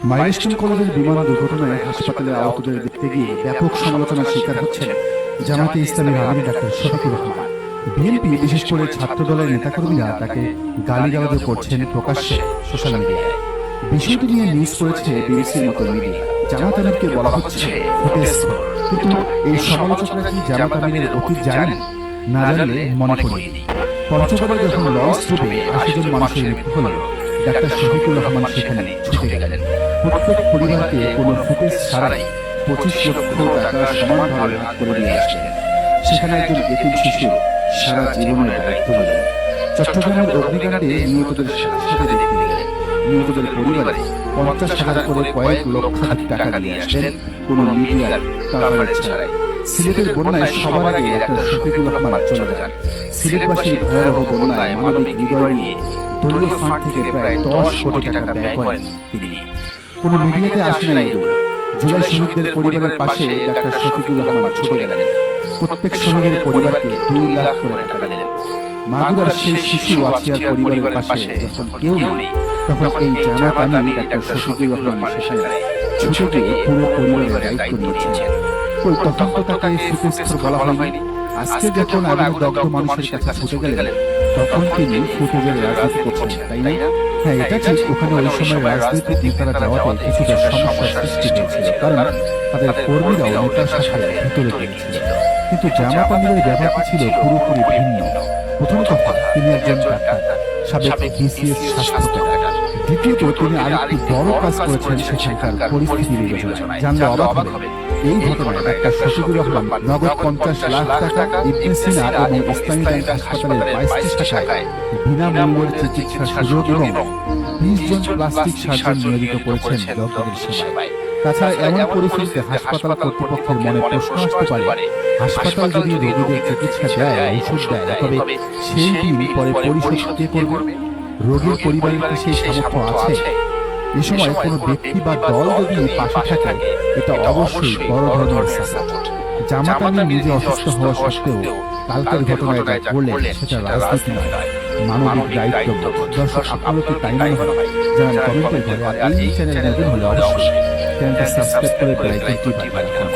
Milestone কলেজের বিমান দুর্ঘটনায় হাসপাতালে আহতদের দেখতে গিয়ে ব্যাপক সমালোচনার শিকার হচ্ছেন জামায়াতে ইসলামীর আমির ডাক্তার শফিকুর রহমান। বিএনপি বিশেষ করে ছাত্র দলের নেতাকর্মীরা তাকে গালিগালাজ করছেন প্রকাশ্যে সোশ্যাল মিডিয়ায়। বিষয়টি নিয়ে নিউজ করেছে বিবিসির মতো মিডিয়া। জামায়াত আমিরকে বলা হচ্ছে ফুটেজ, কিন্তু এই সমালোচকরা কি জামায়াত আমিরের অতীত জানেন? না জানলে মনে করি, পঞ্চগড়ে যখন লঞ্চ ডুবে ৮০ জন মানুষের মৃত্যু হল, ডাক্তার শফিকুর রহমান সেখানে ছুটে গেলেন। প্রত্যেক পরিবারকে কোনো ফুটেজ ছাড়াই ২৫ লক্ষ টাকা সমানভাবে ভাগ করে দিয়ে আসলেন। সেখানে একজন এতিম শিশু সারা জীবনের দায়িত্ব নিলেন। চট্টগ্রামের অগ্নিকাণ্ডে নিহতদের সাথে দেখতে গেলেন। নিহতদের পরিবারে ৫০,০০০ করে কয়েক লক্ষাধিক টাকা দিয়ে আসলেন কোনো মিডিয়ার কভারেজ ছাড়াই। সিলেটের বন্যায় সবার আগে ডাক্তার শফিকুর রহমান চলে যান। সিলেটবাসীর ভয়াবহ বন্যায় মানবিক হৃদয় নিয়ে দলীয় ফান্ড থেকে প্রায় ১০ কোটি টাকা ব্যয় করেন তিনি। কোনো মিডিয়াতে আসেন না। জুলাই শহীদদের পরিবারের পাশে ডাক্তার শফিকুর রহমান ছুটে গেলেন। প্রত্যেক শহীদের পরিবারকে ২ লাখ করে টাকা দিলেন। মাগুরার সেই শিশু ওয়াসিয়ার পরিবারের পাশে যখন কেউ নেই, তখন এই জামায়াত আমির ডাক্তার শফিকুর রহমান সেখানে ছুটে গিয়ে পুরো পরিবারের দায়িত্ব নিয়েছেন। ওই তখন তো তাকে ফুটেজ বলা হয়নি। আজকে যখন আগুন দগ্ধ মানুষের কাছে ছুটে গেলেন, তখন তিনি ফুটেজের রাজনীতি করছেন, তাই না? হ্যাঁ, এটা ঠিক। ওখানে ওই সময় রাজনৈতিক নেতারা যাওয়াতে কিছুটা সমস্যার সৃষ্টি হয়েছিল, কারণ তাদের কর্মীরাও নেতার সাথে ভিতরে গিয়েছিল। কিন্তু জামায়াত আমিরের ব্যাপারটি ছিল পুরোপুরি ভিন্ন। প্রথম কথা, তিনি একজন ডাক্তার, সাবেক বিসিএস স্বাস্থ্য। দ্বিতীয়ত, তিনি আরেকটি বড় কাজ করেছেন সেখানকার পরিস্থিতি বিবেচনায়। জানলে অবাক হবে, এই ঘটনায় ডাক্তার শফিকুর রহমান নগদ ৫০ লাখ টাকা ইবনে সিনা এবং ইসলামী ব্যাংক হাসপাতালের ২২টি শাখায় বিনামূল্যের চিকিৎসার সুযোগ এবং ২০ জন প্লাস্টিক সার্জন নিয়োজিত করেছেন দগ্ধদের সেবায়। তাছাড়া এমন পরিস্থিতিতে হাসপাতাল কর্তৃপক্ষের মনে প্রশ্ন আসতে পারে, হাসপাতাল যদি রোগীদের চিকিৎসা দেয়, ঔষধ দেয়, তবে সেই বিল পরে পরিশোধ কে করবে? রোগীর পরিবারের কি সেই সামর্থ্য আছে? এ সময় কোনো ব্যক্তি বা দল যদি পাশে থাকে, এটা অবশ্যই বড় ধরনের সাপোর্ট। জামায়াত আমির নিজে অসুস্থ হওয়া সত্ত্বেও কালকের ঘটনায় যা করলেন, সেটা রাজনীতি নয়, মানবিক দায়িত্ব। দর্শক, আপনারও কি তাই মনে হয়? জানান কমেন্টের ঘরে। আর এই চ্যানেল নতুন হলে অবশ্যই চ্যানেলটা সাবস্ক্রাইব করে বেল আইকনটি বাজিয়ে রাখুন।